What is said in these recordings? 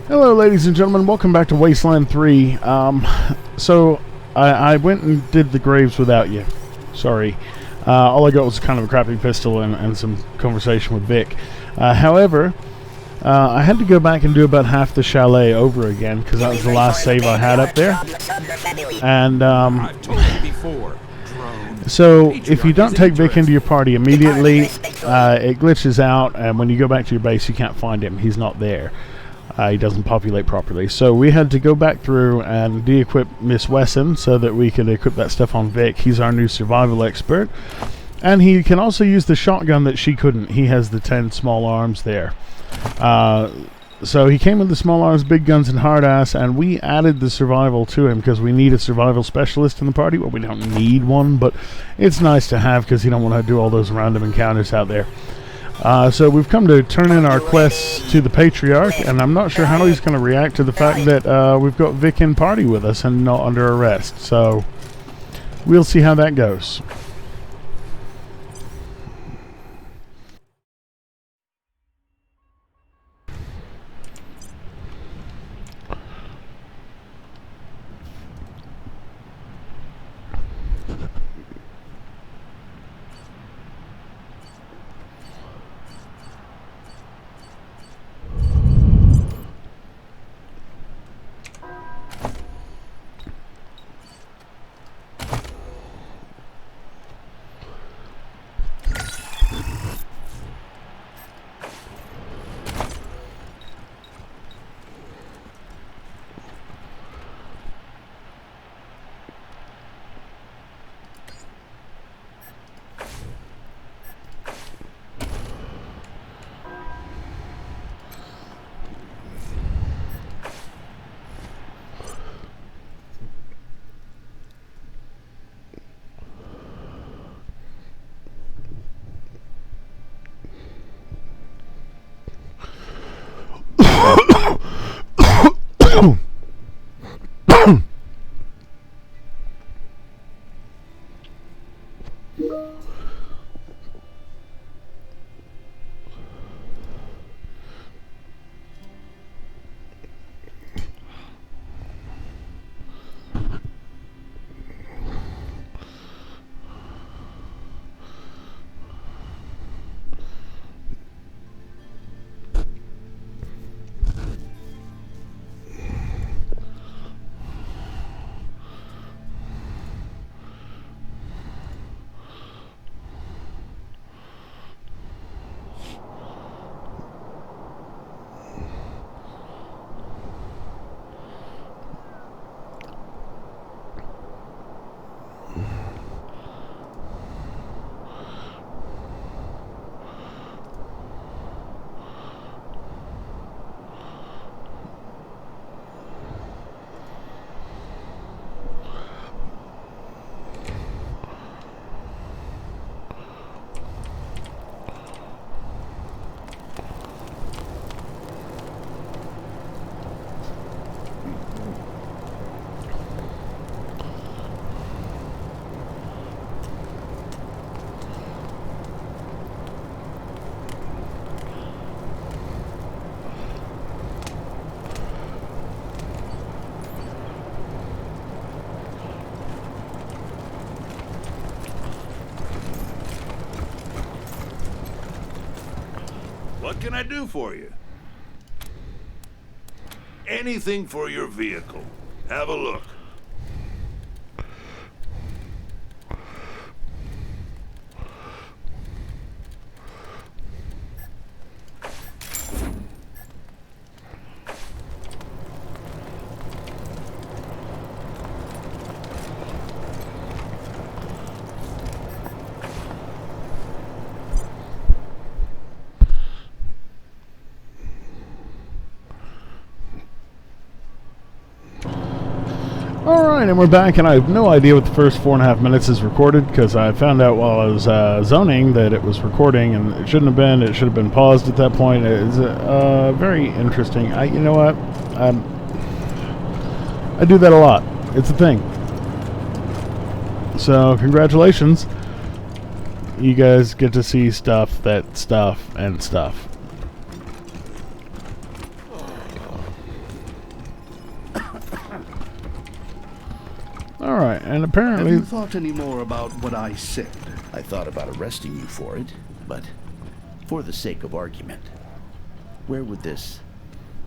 Hello ladies and gentlemen, welcome back to Wasteland 3. So I went and did the graves without you. Sorry. All I got was kind of a crappy pistol and some conversation with Vic. However, I had to go back and do about half the chalet over again because that was the last save I had up there. And so if you don't take Vic into your party immediately, it glitches out, and when you go back to your base you can't find him. He's not there. He doesn't populate properly. So we had to go back through and de-equip Miss Wesson so that we could equip that stuff on Vic. He's our new survival expert. And he can also use the shotgun that she couldn't. He has the 10 small arms there. So he came with the small arms, big guns, and hard ass, and we added the survival to him because we need a survival specialist in the party. Well, we don't need one, but it's nice to have because you don't want to do all those random encounters out there. So we've come to turn in our quests to the Patriarch, and I'm not sure how he's going to react to the fact that we've got Vic in party with us and not under arrest. So we'll see how that goes. What can I do for you? Anything for your vehicle. Have a look. Alright, and we're back, and I have no idea what the first 4.5 minutes is recorded, because I found out while I was zoning that it was recording, and it shouldn't have been. It should have been paused at that point. It's very interesting. You know what? I do that a lot. It's a thing. So, congratulations. You guys get to see stuff and stuff. All right, and Have apparently... you thought any more about what I said? I thought about arresting you for it, but for the sake of argument, where would this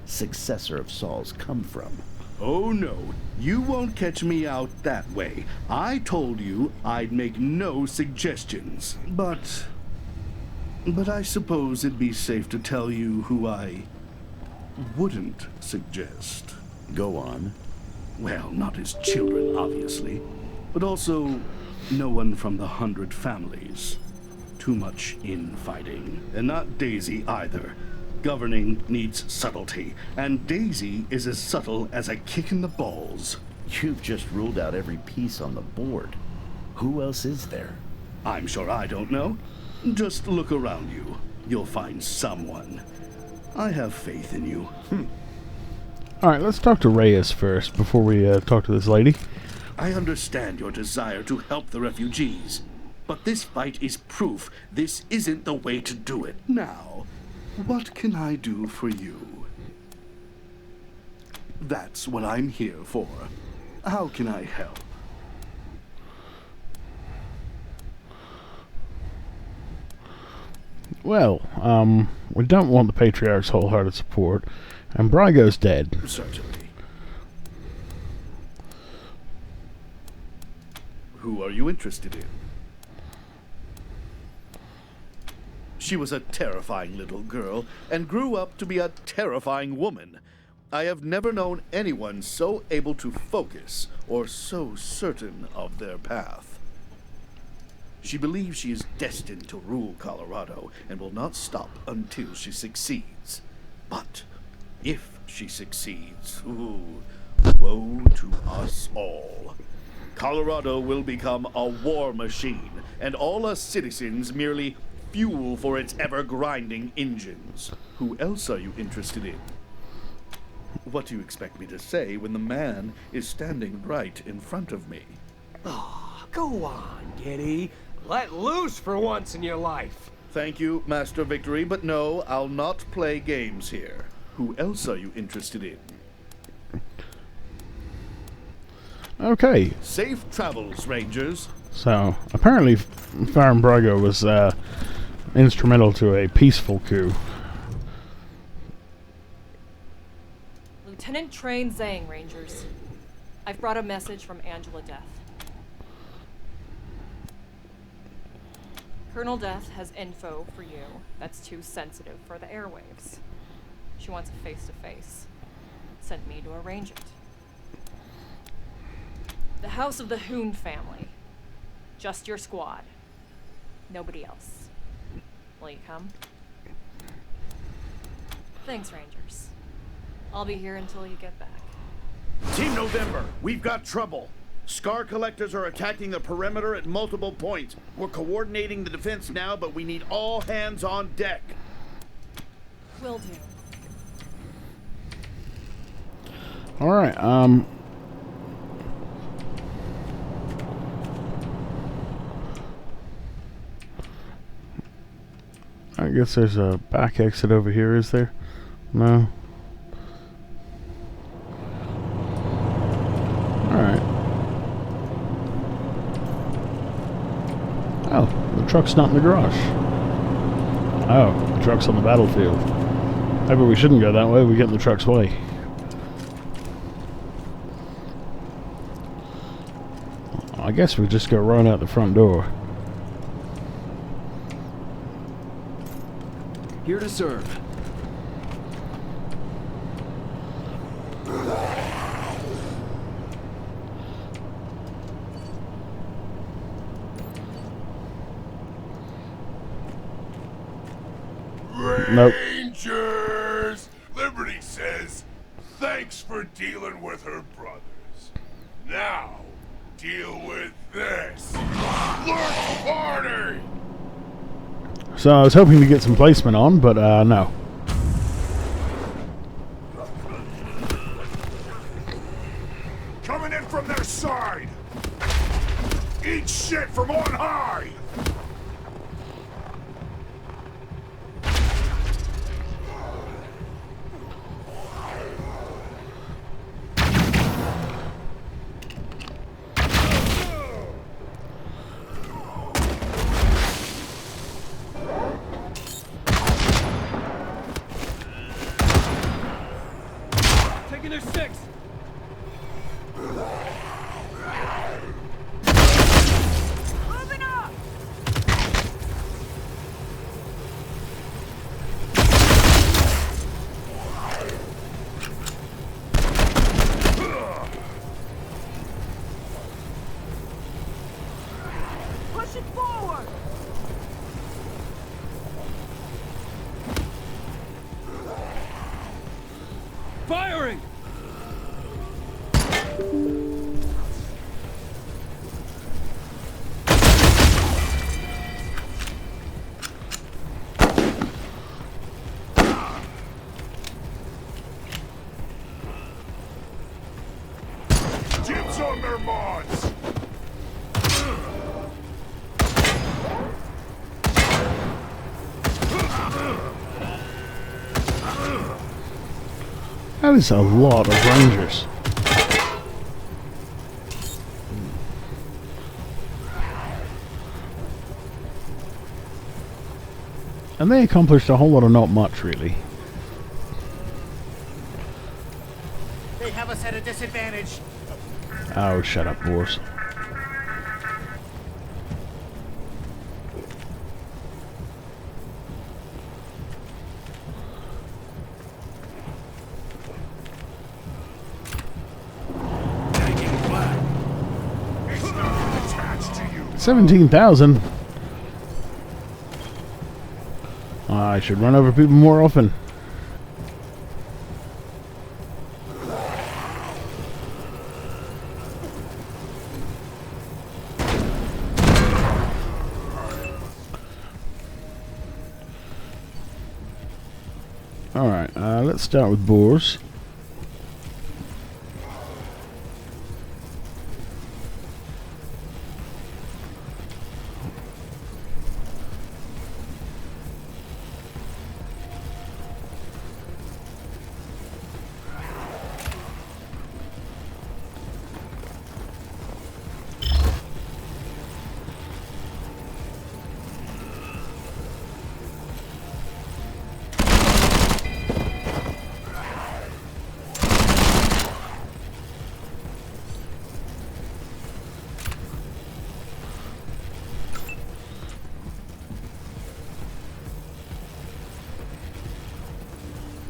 successor of Saul's come from? Oh no, you won't catch me out that way. I told you I'd make no suggestions. But I suppose it'd be safe to tell you who I wouldn't suggest. Go on. Well, not his children, obviously, but also no one from the 100 families. Too much infighting. And not Daisy either. Governing needs subtlety, and Daisy is as subtle as a kick in the balls. You've just ruled out every piece on the board. Who else is there? I'm sure I don't know. Just look around you. You'll find someone. I have faith in you. All right, let's talk to Reyes first before we talk to this lady. I understand your desire to help the refugees, but this fight is proof this isn't the way to do it. Now, what can I do for you? That's what I'm here for. How can I help? Well, we don't want the Patriarch's wholehearted support, and Brygo's dead. Certainly. Who are you interested in? She was a terrifying little girl and grew up to be a terrifying woman. I have never known anyone so able to focus or so certain of their path. She believes she is destined to rule Colorado and will not stop until she succeeds. But if she succeeds, ooh, woe to us all. Colorado will become a war machine, and all us citizens merely fuel for its ever-grinding engines. Who else are you interested in? What do you expect me to say when the man is standing right in front of me? Oh, go on, Giddy. Let loose for once in your life. Thank you, Master Victory, but no, I'll not play games here. Who else are you interested in? Okay. Safe travels, Rangers. So, apparently, Farron Brygo was instrumental to a peaceful coup. Lieutenant Train Zhang, Rangers. I've brought a message from Angela Death. Colonel Death has info for you that's too sensitive for the airwaves. She wants a face-to-face. Sent me to arrange it. The House of the Hoon family. Just your squad. Nobody else. Will you come? Thanks, Rangers. I'll be here until you get back. Team November, we've got trouble. Scar collectors are attacking the perimeter at multiple points. We're coordinating the defense now, but we need all hands on deck. Will do. All right. I guess there's a back exit over here, is there? No. Alright. Oh, the truck's not in the garage. Oh, the truck's on the battlefield. Maybe we shouldn't go that way, we get in the truck's way. I guess we just go run out the front door. Here to serve. Nope. Rangers! Liberty says, thanks for dealing with her brothers. Now, deal with this. Lurch Party! So I was hoping to get some placement on, but no. Coming in from their side! Eat shit from on high! taking their 6. Moving up! Pushing forward! Firing! Dibs on their mods! That is a lot of Rangers. And they accomplished a whole lot of not much, really. They have us at a disadvantage. Oh, shut up, Boars. It's not attached to you. 17,000? I should run over people more often. Alright, let's start with Boars.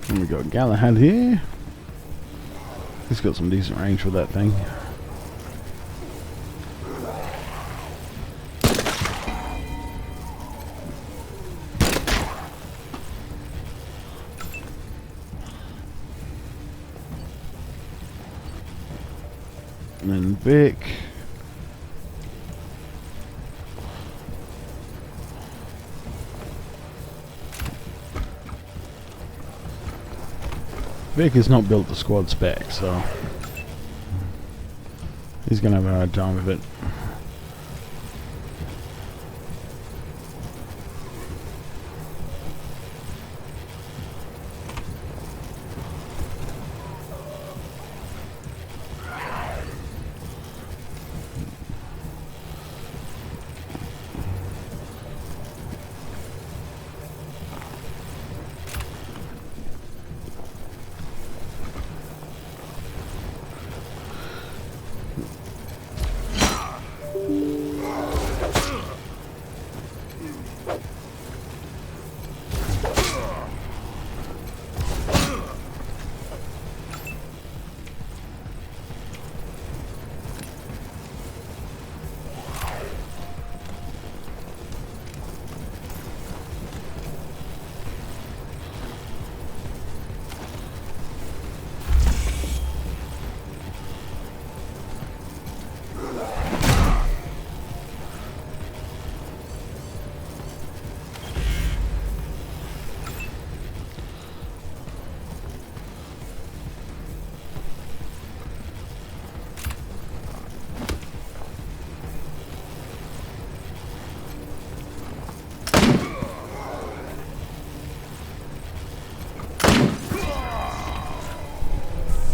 And we got Galahad here. He's got some decent range for that thing. And then Vic. Vic is not built to squad spec, so he's gonna have a hard time with it.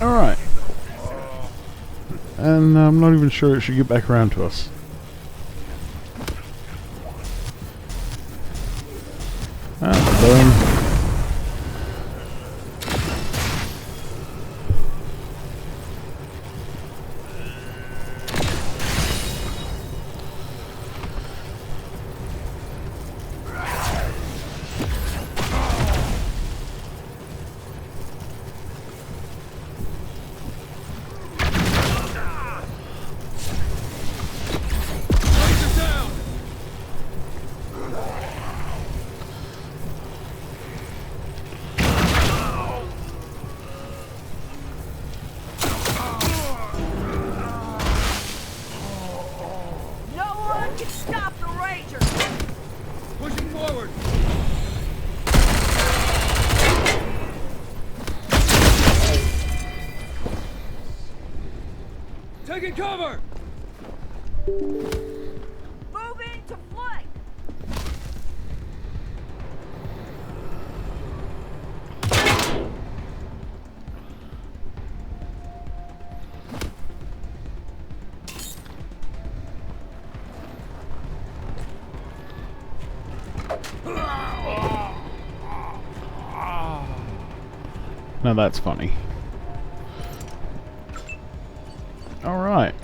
Alright. And I'm not even sure it should get back around to us. Boom. Taking cover! Moving to flank. Now that's funny. All right.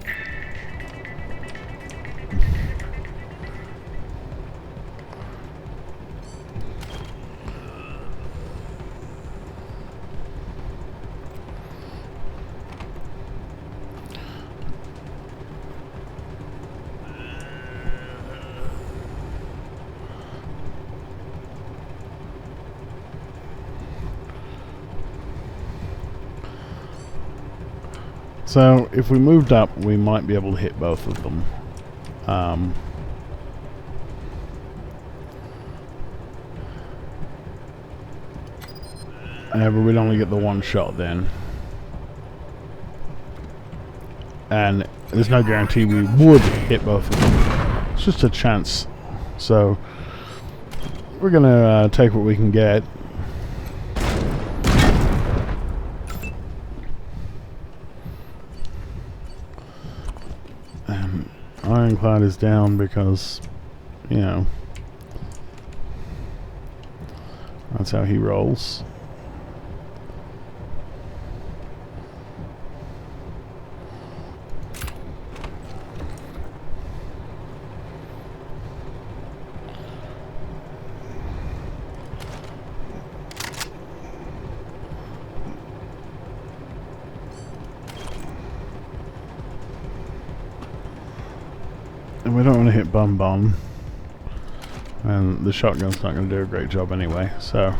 So if we moved up, we might be able to hit both of them. Yeah, but we'd only get the one shot then. And there's no guarantee we would hit both of them. It's just a chance. So we're gonna take what we can get. Ironclad is down because, you know, that's how he rolls. And we don't want to hit Bum, and the shotgun's not going to do a great job anyway, so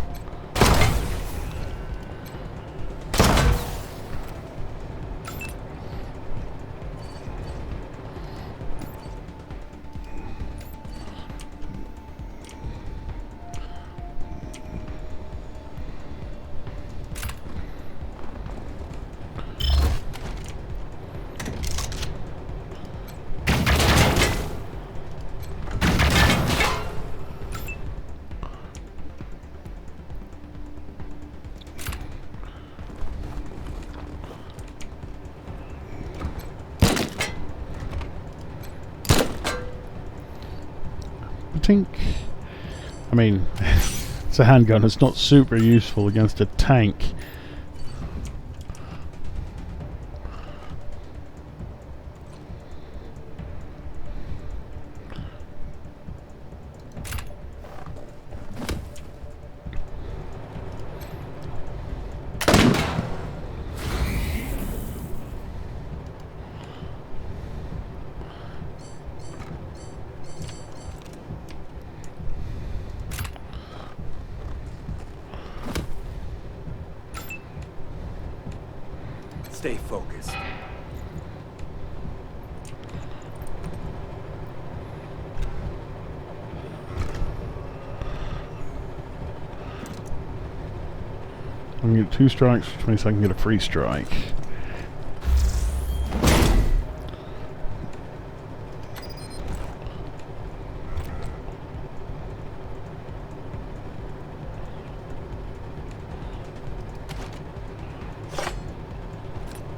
I mean, it's a handgun, it's not super useful against a tank. Stay focused. I can get 2 strikes, which means I can get a free strike.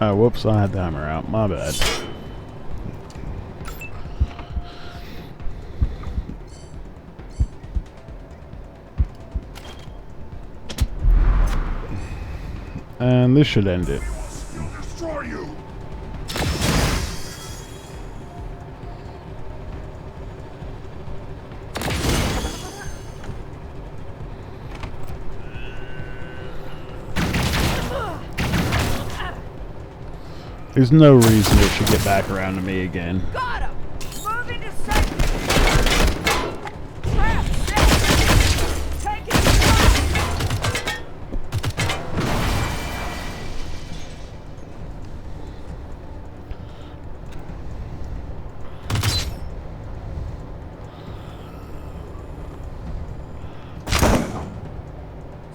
Oh, whoops, I had the hammer out. My bad. And this should end it. Destroy you. There's no reason it should get back around to me again. Got him. Moving to safety. Trap set. Taking fire.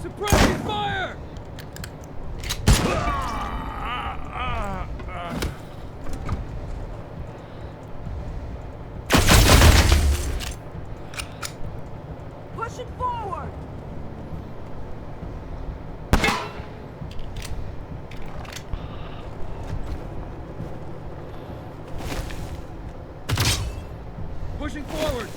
Suppressing fire! pushing forward.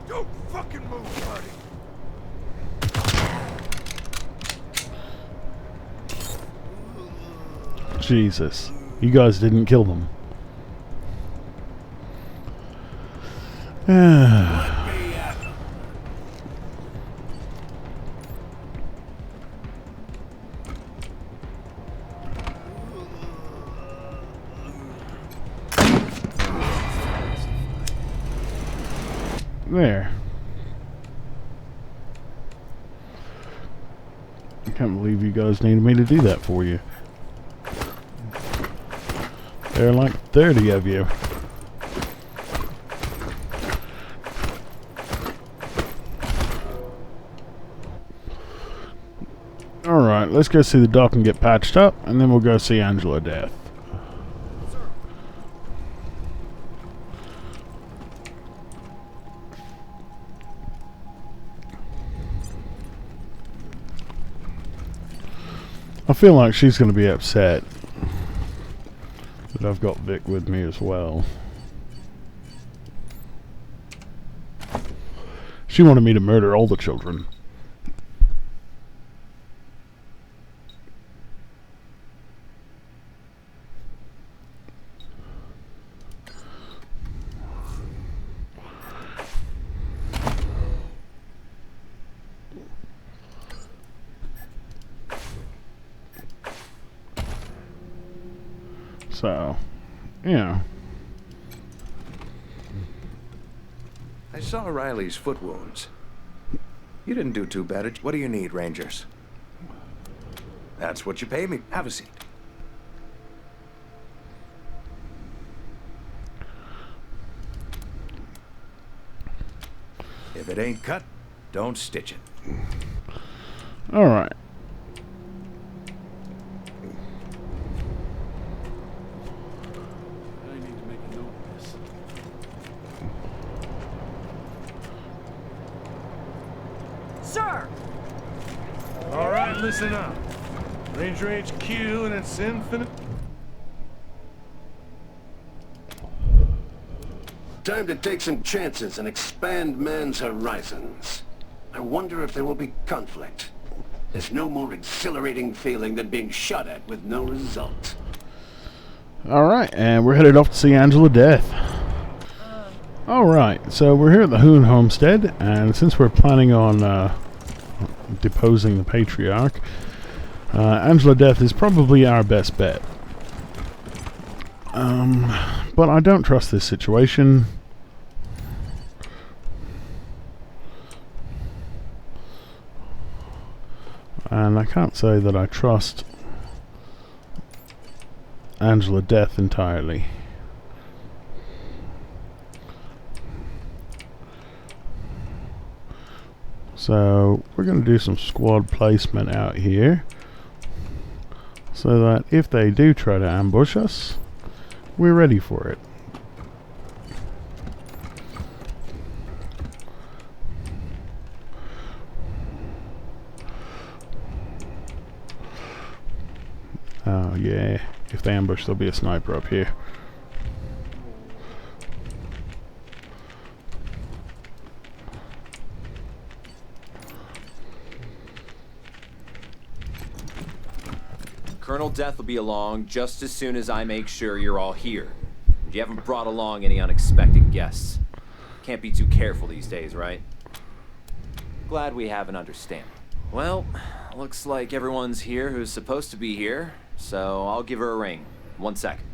Don't fucking move, buddy. Jesus. You guys didn't kill them. There. I can't believe you guys needed me to do that for you. There are like 30 of you. Alright, let's go see the doc and get patched up, and then we'll go see Angela Death. I feel like she's going to be upset that I've got Vic with me as well. She wanted me to murder all the children. So, yeah. I saw Riley's foot wounds. You didn't do too bad. What do you need, Rangers? That's what you pay me. Have a seat. If it ain't cut, don't stitch it. All right. Sir! Alright, listen up. Ranger HQ and its infinite... Time to take some chances and expand man's horizons. I wonder if there will be conflict. There's no more exhilarating feeling than being shot at with no result. Alright, and we're headed off to see Angela Death. Alright, so we're here at the Hoon Homestead, and since we're planning on deposing the Patriarch, Angela Death is probably our best bet. But I don't trust this situation. And I can't say that I trust Angela Death entirely. So we're going to do some squad placement out here so that if they do try to ambush us, we're ready for it. Oh yeah, if they ambush, there'll be a sniper up here. Colonel Death will be along just as soon as I make sure you're all here. You haven't brought along any unexpected guests. Can't be too careful these days, right? Glad we have an understanding. Well, looks like everyone's here who's supposed to be here, so I'll give her a ring. 1 second.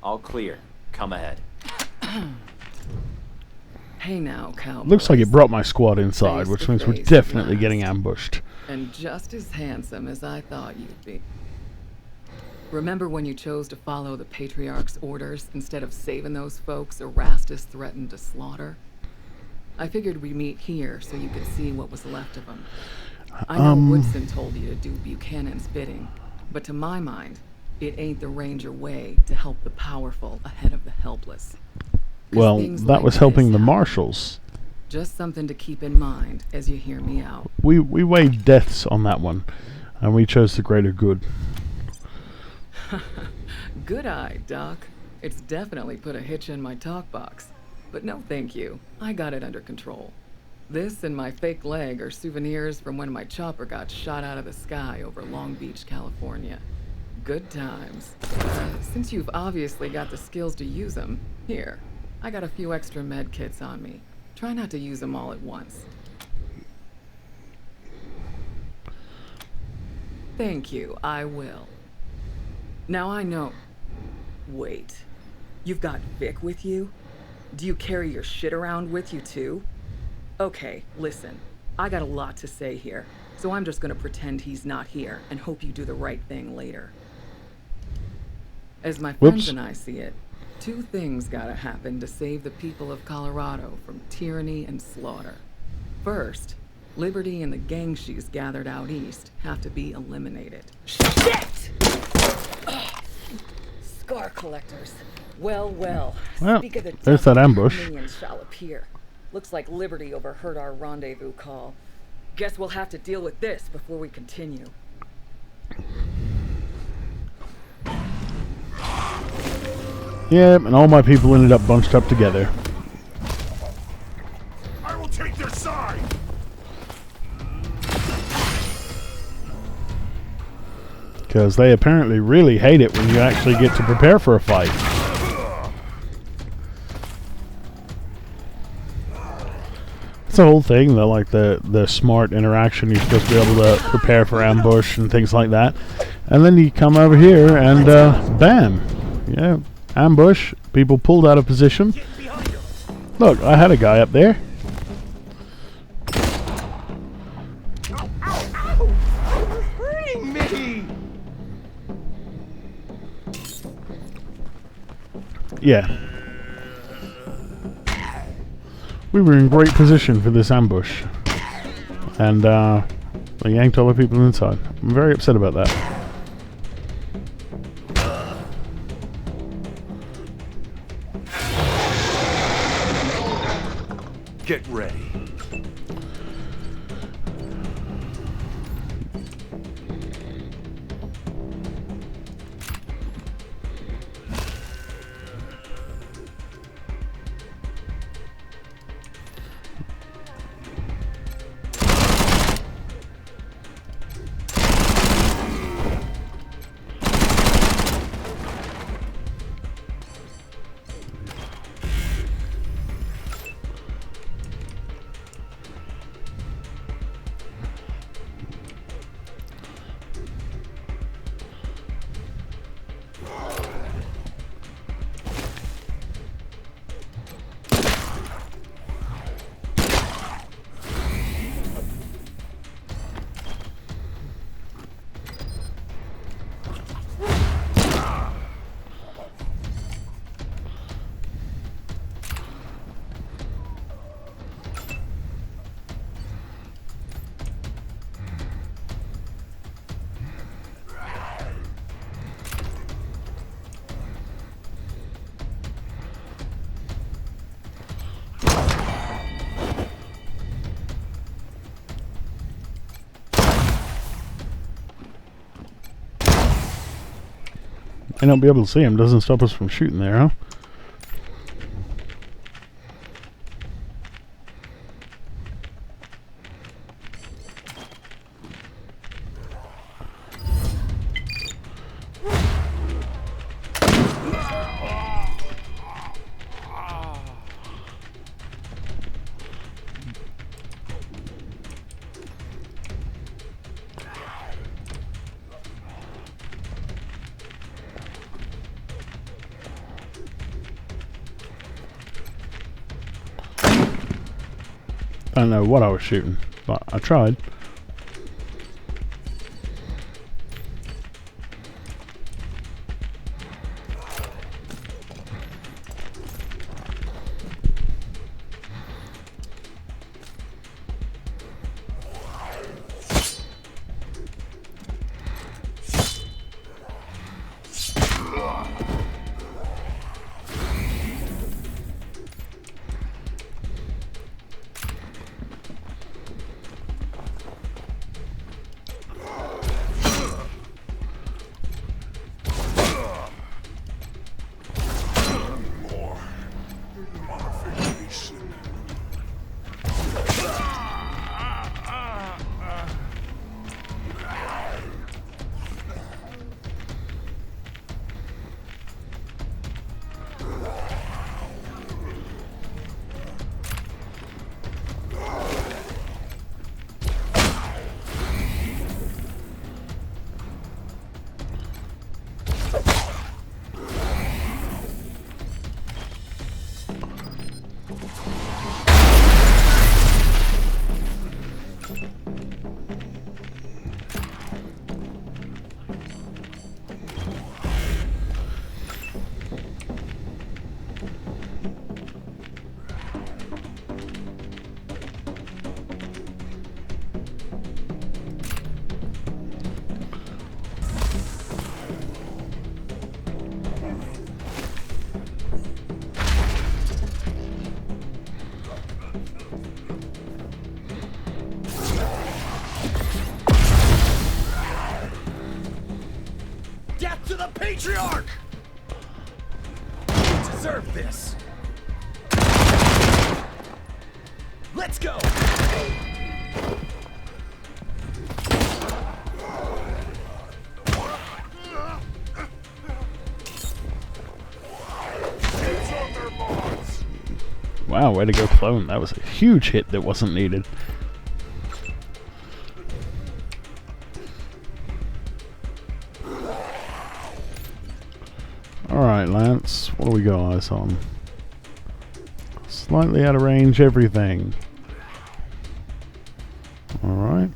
All clear. Come ahead. Hey now, cowboy. Looks like it brought my squad inside, which means we're definitely getting ambushed. And just as handsome as I thought you'd be. Remember when you chose to follow the Patriarch's orders instead of saving those folks Erastus threatened to slaughter? I figured we'd meet here so you could see what was left of them. I know Woodson told you to do Buchanan's bidding, but to my mind, it ain't the Ranger way to help the powerful ahead of the helpless. Well, things that like was this helping the happen. marshals. Just something to keep in mind as you hear me out. We weighed deaths on that one, and we chose the greater good. Good eye, Doc. It's definitely put a hitch in my talk box. But no thank you. I got it under control. This and my fake leg are souvenirs from when my chopper got shot out of the sky over Long Beach, California. Good times. Since you've obviously got the skills to use them, here, I got a few extra med kits on me. Try not to use them all at once. Thank you, I will. Now I know. Wait. You've got Vic with you? Do you carry your shit around with you too? Okay, listen. I got a lot to say here, so I'm just gonna pretend he's not here and hope you do the right thing later. As my friends and I see it, two things gotta happen to save the people of Colorado from tyranny and slaughter. First, Liberty and the gang she's gathered out east have to be eliminated. Shit! Scar collectors. Well. Speak of the there's that ambush. minions shall appear. Looks like Liberty overheard our rendezvous call. Guess we'll have to deal with this before we continue. Yep, and all my people ended up bunched up together. I will take their side. Because they apparently really hate it when you actually get to prepare for a fight. It's the whole thing, the smart interaction. You're supposed to be able to prepare for ambush and things like that. And then you come over here and bam. Yeah, ambush. People pulled out of position. Look, I had a guy up there. Free me! Yeah. We were in great position for this ambush. And they yanked all the people inside. I'm very upset about that. Get ready. May not be able to see him. Doesn't stop us from shooting there, huh? I don't know what I was shooting, but I tried. Death to the Patriarch! You deserve this. Let's go! Wow, way to go, clone. That was a huge hit that wasn't needed. Alright, Lance. What do we got eyes on? Slightly out of range, everything. Alright.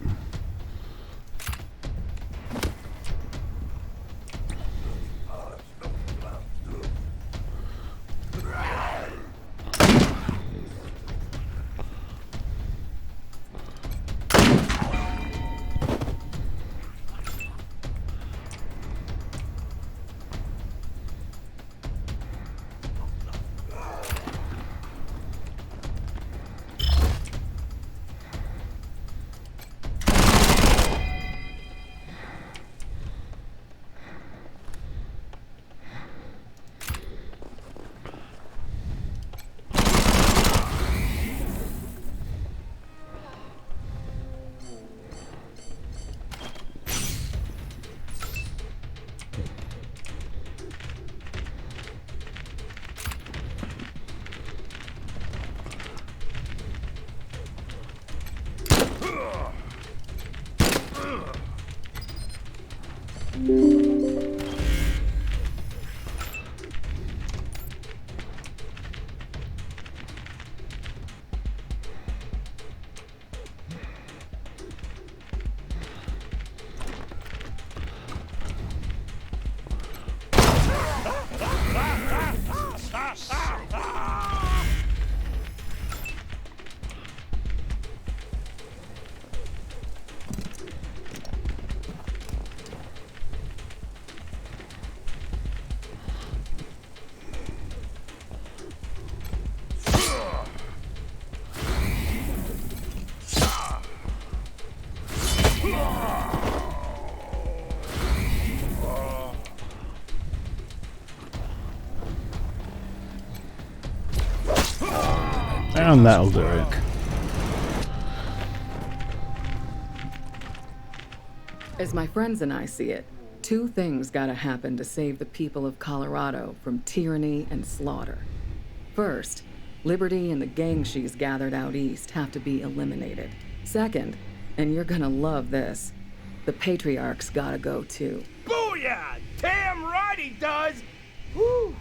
And that'll do it. As my friends and I see it, two things gotta happen to save the people of Colorado from tyranny and slaughter. First, Liberty and the gang she's gathered out east have to be eliminated. Second, and you're gonna love this, the Patriarch's gotta go too. Booyah! Damn right he does! Whew!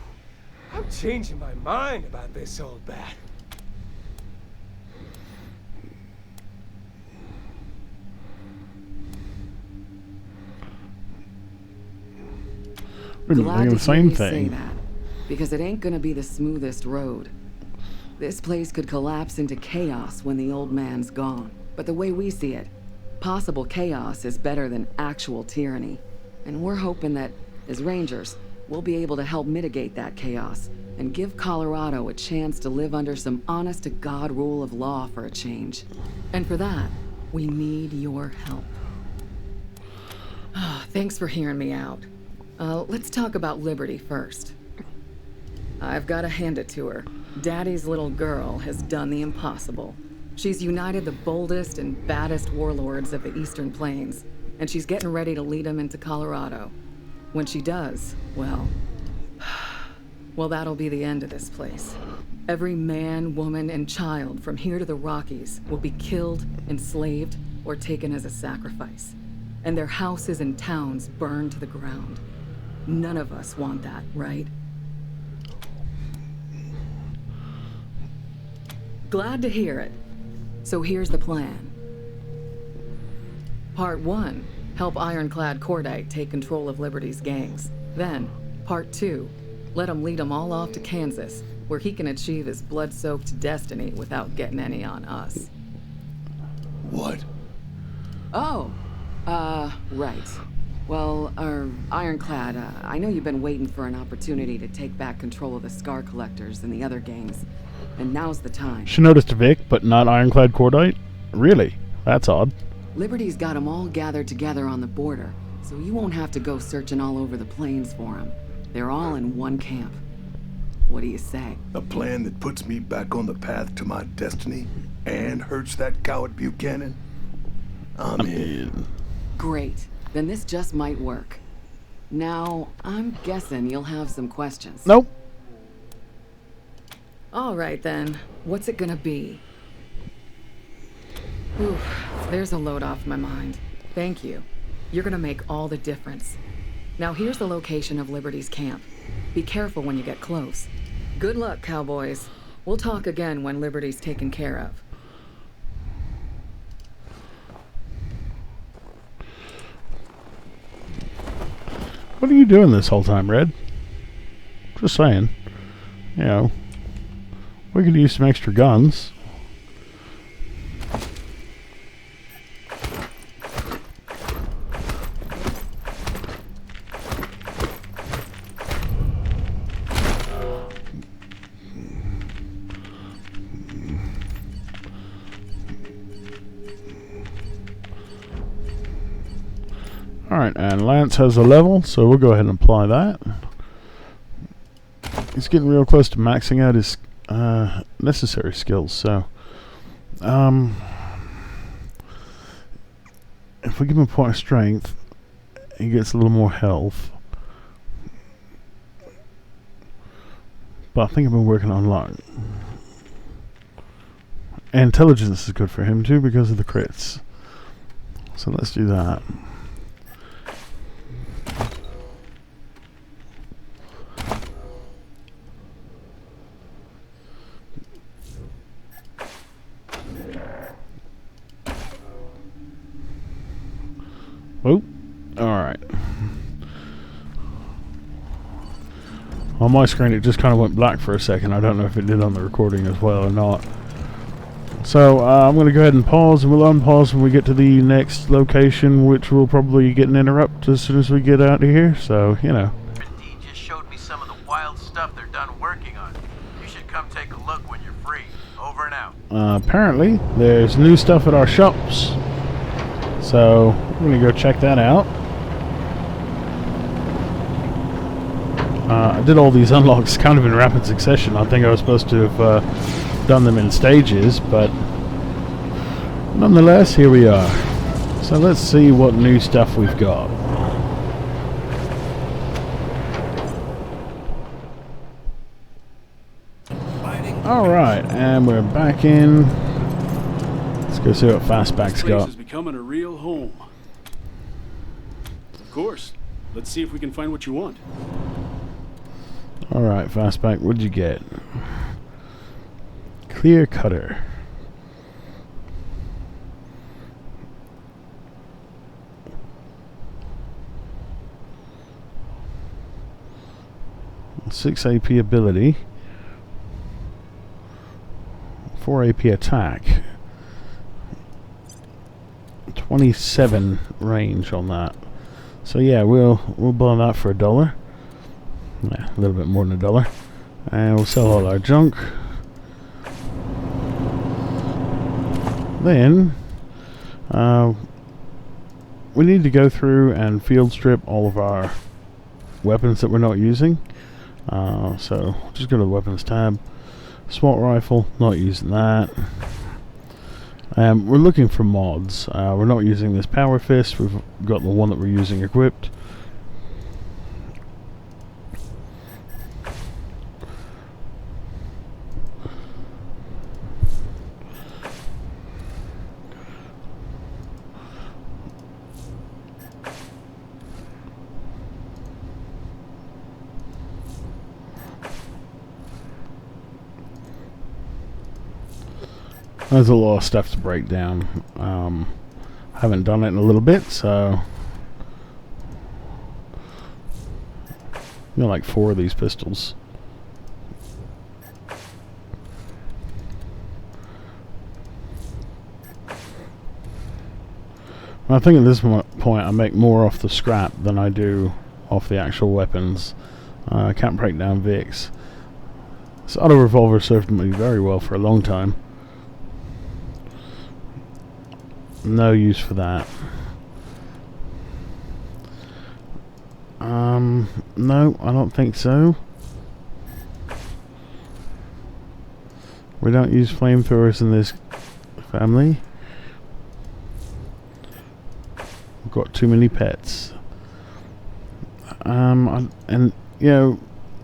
I'm changing my mind about this old bat. Glad to the same hear you say thing. that, because it ain't gonna be the smoothest road. This place could collapse into chaos when the old man's gone. But the way we see it, possible chaos is better than actual tyranny. And we're hoping that, as Rangers, we'll be able to help mitigate that chaos and give Colorado a chance to live under some honest-to-God rule of law for a change. And for that, we need your help. Thanks for hearing me out. Let's talk about Liberty first. I've got to hand it to her. Daddy's little girl has done the impossible. She's united the boldest and baddest warlords of the Eastern Plains, and she's getting ready to lead them into Colorado. When she does, well, that'll be the end of this place. Every man, woman, and child from here to the Rockies will be killed, enslaved, or taken as a sacrifice. And their houses and towns burned to the ground. None of us want that, right? Glad to hear it. So here's the plan. Part 1, help Ironclad Cordite take control of Liberty's gangs. Then, Part 2, let him lead them all off to Kansas, where he can achieve his blood-soaked destiny without getting any on us. What? Oh, right. Well, Ironclad, I know you've been waiting for an opportunity to take back control of the Scar Collectors and the other gangs, and now's the time. She noticed Vic, but not Ironclad Cordite? Really? That's odd. Liberty's got them all gathered together on the border, so you won't have to go searching all over the plains for them. They're all in one camp. What do you say? A plan that puts me back on the path to my destiny and hurts that coward Buchanan? I'm in. Great. Then this just might work. Now, I'm guessing you'll have some questions. Nope. All right, then. What's it gonna be? Ooh, there's a load off my mind. Thank you. You're gonna make all the difference. Now here's the location of Liberty's camp. Be careful when you get close. Good luck, cowboys. We'll talk again when Liberty's taken care of. What are you doing this whole time, Red? Just saying. You know, we could use some extra guns. Alright, and Lance has a level, so we'll go ahead and apply that. He's getting real close to maxing out his necessary skills, so if we give him a point of strength, he gets a little more health. But I think I've been working on luck. And intelligence is good for him too because of the crits. So let's do that. Oh, alright. On my screen it just kind of went black for a second. I don't know if it did on the recording as well or not. So I'm going to go ahead and pause, and we'll unpause when we get to the next location, which will probably get an interrupt as soon as we get out of here. So, you know. D just showed me some of the wild stuff they're done working on. You should come take a look when you're free. Over and out. Apparently, there's new stuff at our shops. So, we're going to go check that out. I did all these unlocks kind of in rapid succession. I think I was supposed to have done them in stages, but nonetheless, here we are. So let's see what new stuff we've got. Alright, and we're back in. Let's go see what Fastback's got. This place is becoming a real home. Of course. Let's see if we can find what you want. Alright, Fastback, what'd you get? Clear cutter. Six AP ability. 4 AP attack. 27 range on that. So yeah, we'll buy that for $1. Yeah, a little bit more than $1. And we'll sell all our junk. Then we need to go through and field strip all of our weapons that we're not using. So just go to the weapons tab. SWAT rifle, not using that. We're looking for mods. We're not using this power fist. We've got the one that we're using equipped. There's a lot of stuff to break down. Haven't done it in a little bit, so you know, like 4 of these pistols. I think at this point I make more off the scrap than I do off the actual weapons. I can't break down Vicks. This auto revolver served me very well for a long time. No use for that. No, I don't think so. We don't use flamethrowers in this family. We've got too many pets. And you know,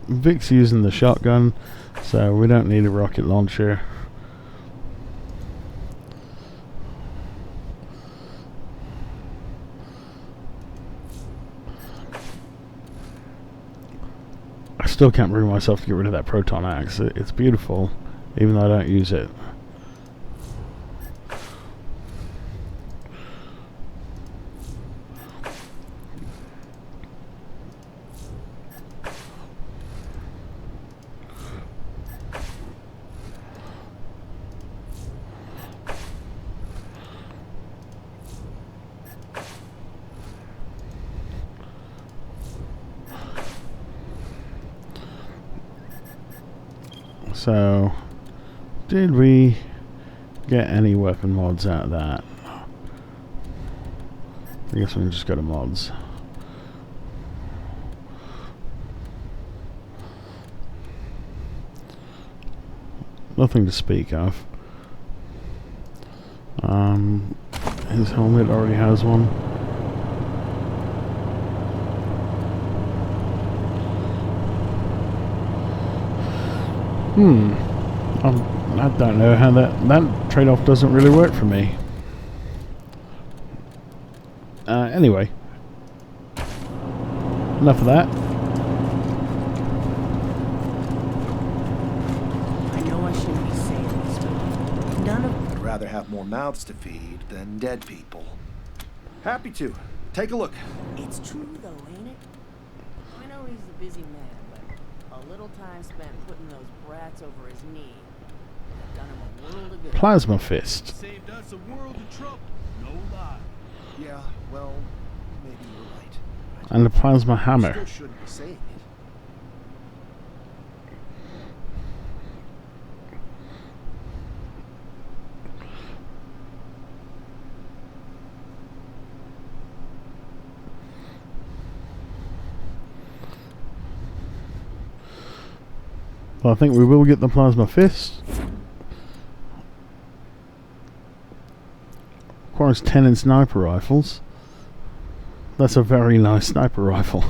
Vic's using the shotgun, so we don't need a rocket launcher. I still can't bring myself to get rid of that proton axe. It's beautiful, even though I don't use it. So, did we get any weapon mods out of that? I guess we can just go to mods. Nothing to speak of. His helmet already has one. I don't know how that trade-off doesn't really work for me. Anyway, enough of that. I know I shouldn't be saying this, but none of... I'd rather have more mouths to feed than dead people. Happy to. Take a look. It's true, though, ain't it? I know he's a busy man, but a little time spent putting those brats over his knee have done him a world of good. Plasma fist. Saved us a world of trouble. No lie. Yeah, well, maybe you're right. And a plasma hammer. Still shouldn't be saying it. Well, I think we will get the plasma fist. Requires 10 in sniper rifles. That's a very nice sniper rifle.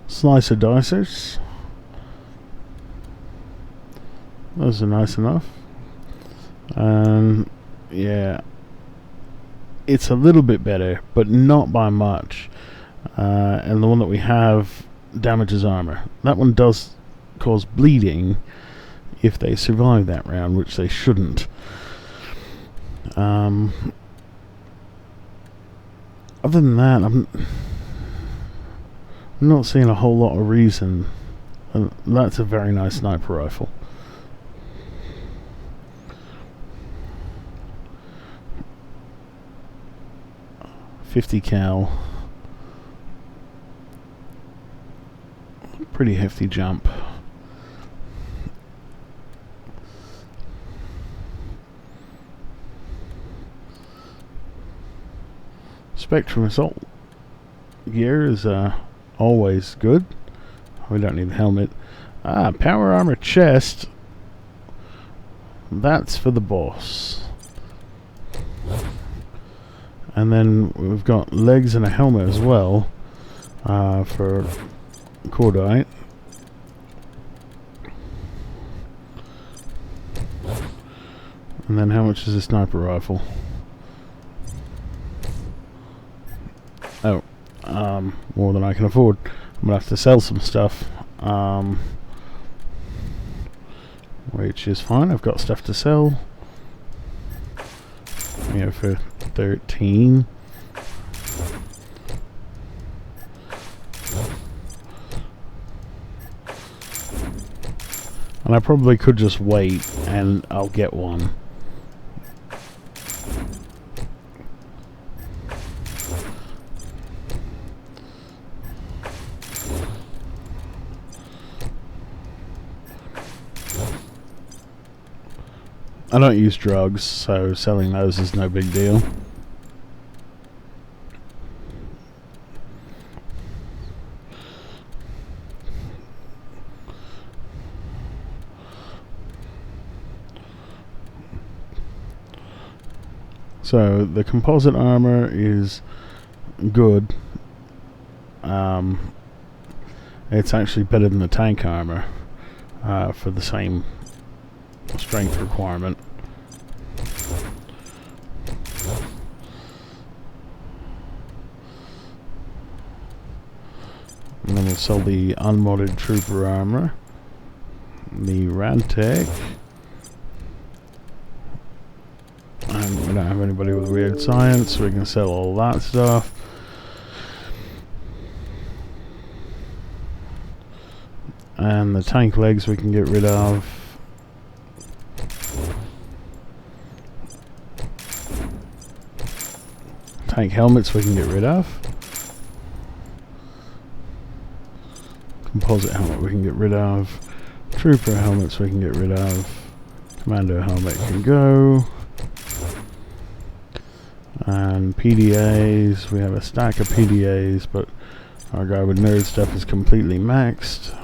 Slicer dicers. Those are nice enough. Yeah, it's a little bit better, but not by much. And the one that we have damages armor. That one does cause bleeding if they survive that round, which they shouldn't. Other than that, I'm not seeing a whole lot of reason. That's a very nice sniper rifle. .50 cal. Pretty hefty jump. Spectrum assault gear is always good. We don't need the helmet. Power armor chest. That's for the boss. And then we've got legs and a helmet as well for Cordite. And then how much is a sniper rifle? Oh, more than I can afford. I'm gonna have to sell some stuff, which is fine. I've got stuff to sell. For 13. And I probably could just wait and I'll get one. I don't use drugs, so selling those is no big deal. So the composite armor is good. It's actually better than the tank armor for the same strength requirement. And then we'll sell the unmodded trooper armor, the Radtech, and we don't have anybody with weird science, so we can sell all that stuff. And the tank legs we can get rid of. Tank helmets we can get rid of. Composite helmet we can get rid of. Trooper helmets we can get rid of. Commando helmet can go. And PDAs, we have a stack of PDAs, but our guy with nerd stuff is completely maxed.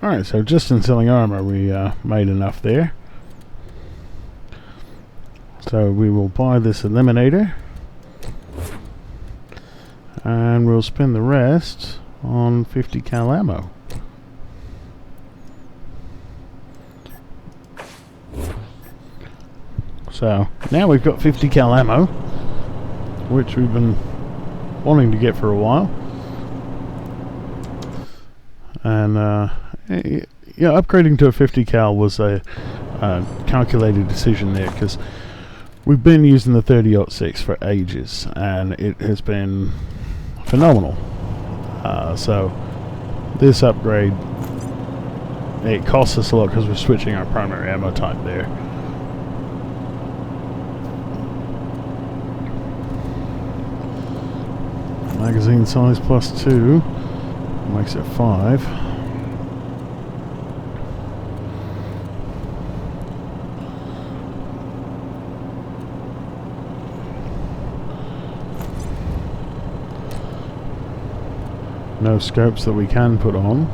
Alright, so just in selling armor we made enough there. So we will buy this eliminator and we'll spend the rest on 50 cal ammo. So now we've got 50 cal ammo, which we've been wanting to get for a while. And yeah, upgrading to a 50 cal was a calculated decision there, because we've been using the 30-06 for ages and it has been phenomenal. So this upgrade, it costs us a lot because we're switching our primary ammo type there. Magazine size +2 makes it 5. No scopes that we can put on.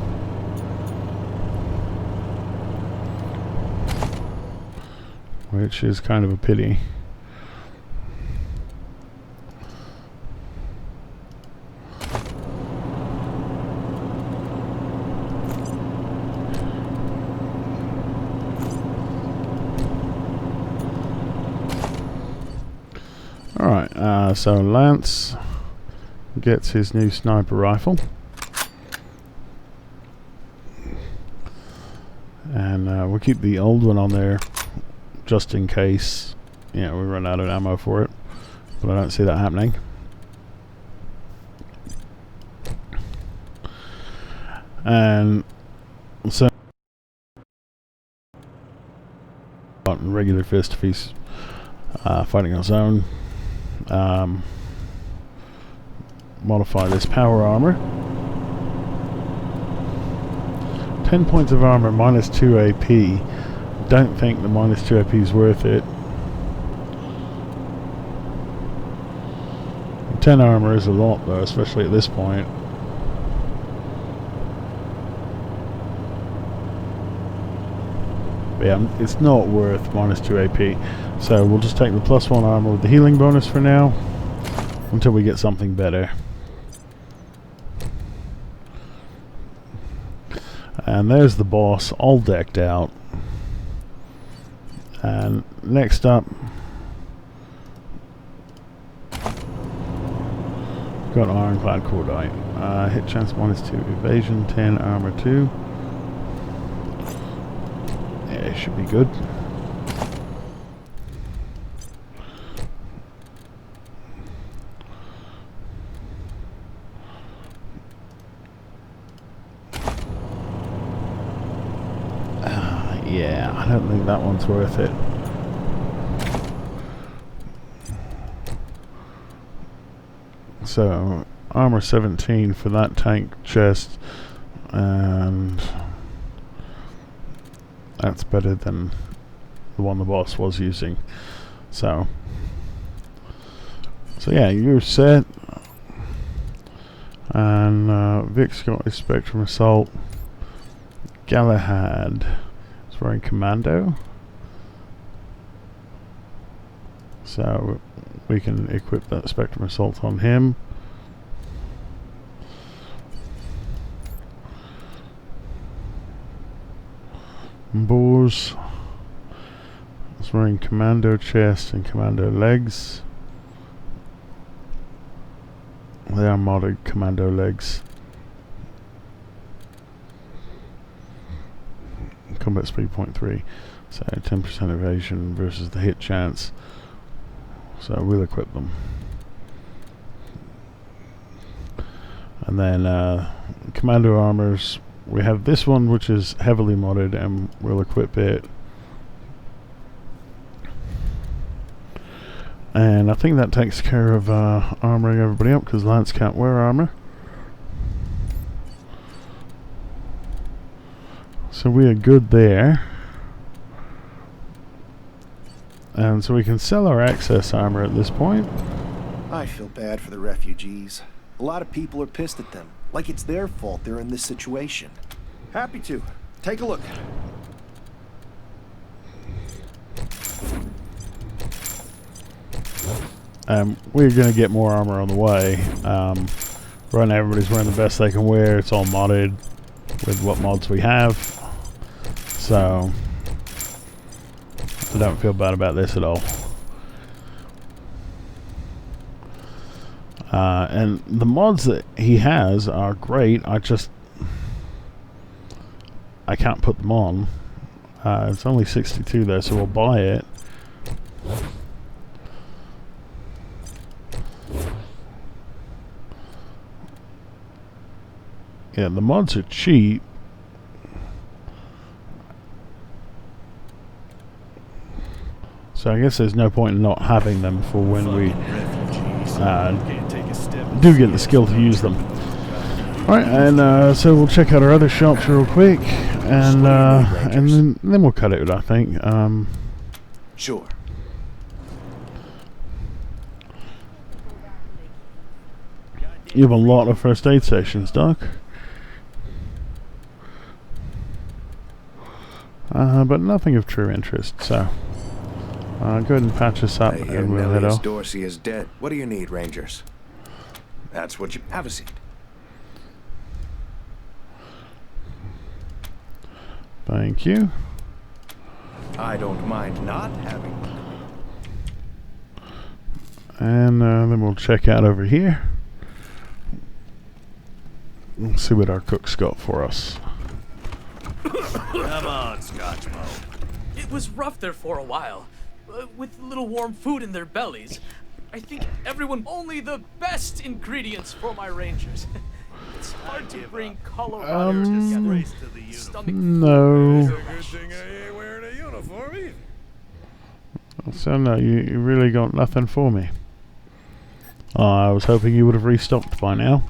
Which is kind of a pity. Alright, so Lance gets his new sniper rifle. And we'll keep the old one on there just in case, you know, we run out of ammo for it. But I don't see that happening. And so regular fist if he's fighting on his own. Modify this power armor. 10 points of armor, -2 AP. Don't think the -2 AP is worth it. 10 armor is a lot though, especially at this point. But yeah, it's not worth -2 AP. So we'll just take the +1 armor with the healing bonus for now, until we get something better. And there's the boss, all decked out. And next up, got Ironclad Cordite. Hit chance -2, evasion 10, armor 2. Yeah, it should be good. Yeah, I don't think that one's worth it. So, armor 17 for that tank chest, And that's better than the one the boss was using. So yeah, you're set. And Vic's got his Spectrum Assault. Galahad is wearing Commando. So we can equip that Spectrum Assault on him. Boars is wearing Commando chest and Commando legs. They are modded Commando legs. Combat speed 0.3, so 10% evasion versus the hit chance. So we'll equip them. And then Commando armors. We have this one, which is heavily modded, and we'll equip it. And I think that takes care of armoring everybody up, because Lance can't wear armor. So we are good there. And so we can sell our excess armor at this point. I feel bad for the refugees. A lot of people are pissed at them, like it's their fault they're in this situation. Happy to. Take a look. We're going to get more armor on the way. Right now everybody's wearing the best they can wear. It's all modded with what mods we have. So I don't feel bad about this at all. And the mods that he has are great. I can't put them on. It's only 62 though, so we'll buy it. Yeah, the mods are cheap. So I guess there's no point in not having them for when we do get the skill to use them. Alright, and so we'll check out our other shops real quick, and then we'll cut it, I think. Sure. You have a lot of first aid sessions, Doc. But nothing of true interest, so go ahead and patch us up and we'll head off. Dorsey is dead. What do you need, Rangers? That's what you... Have a seat. Thank you. I don't mind not having one. And then we'll check out over here. We'll see what our cook's got for us. Come on, Scotchmo. It was rough there for a while, with little warm food in their bellies. I think everyone only the best ingredients for my Rangers. It's hard to bring Colorado together. No. Good thing I ain't wearing a uniform either. So no, you really got nothing for me. I was hoping you would have restocked by now.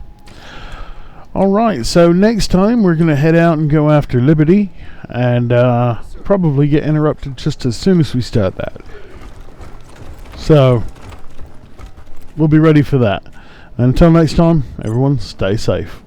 Alright, so next time we're going to head out and go after Liberty, and probably get interrupted just as soon as we start that. So, we'll be ready for that. Until next time, everyone stay safe.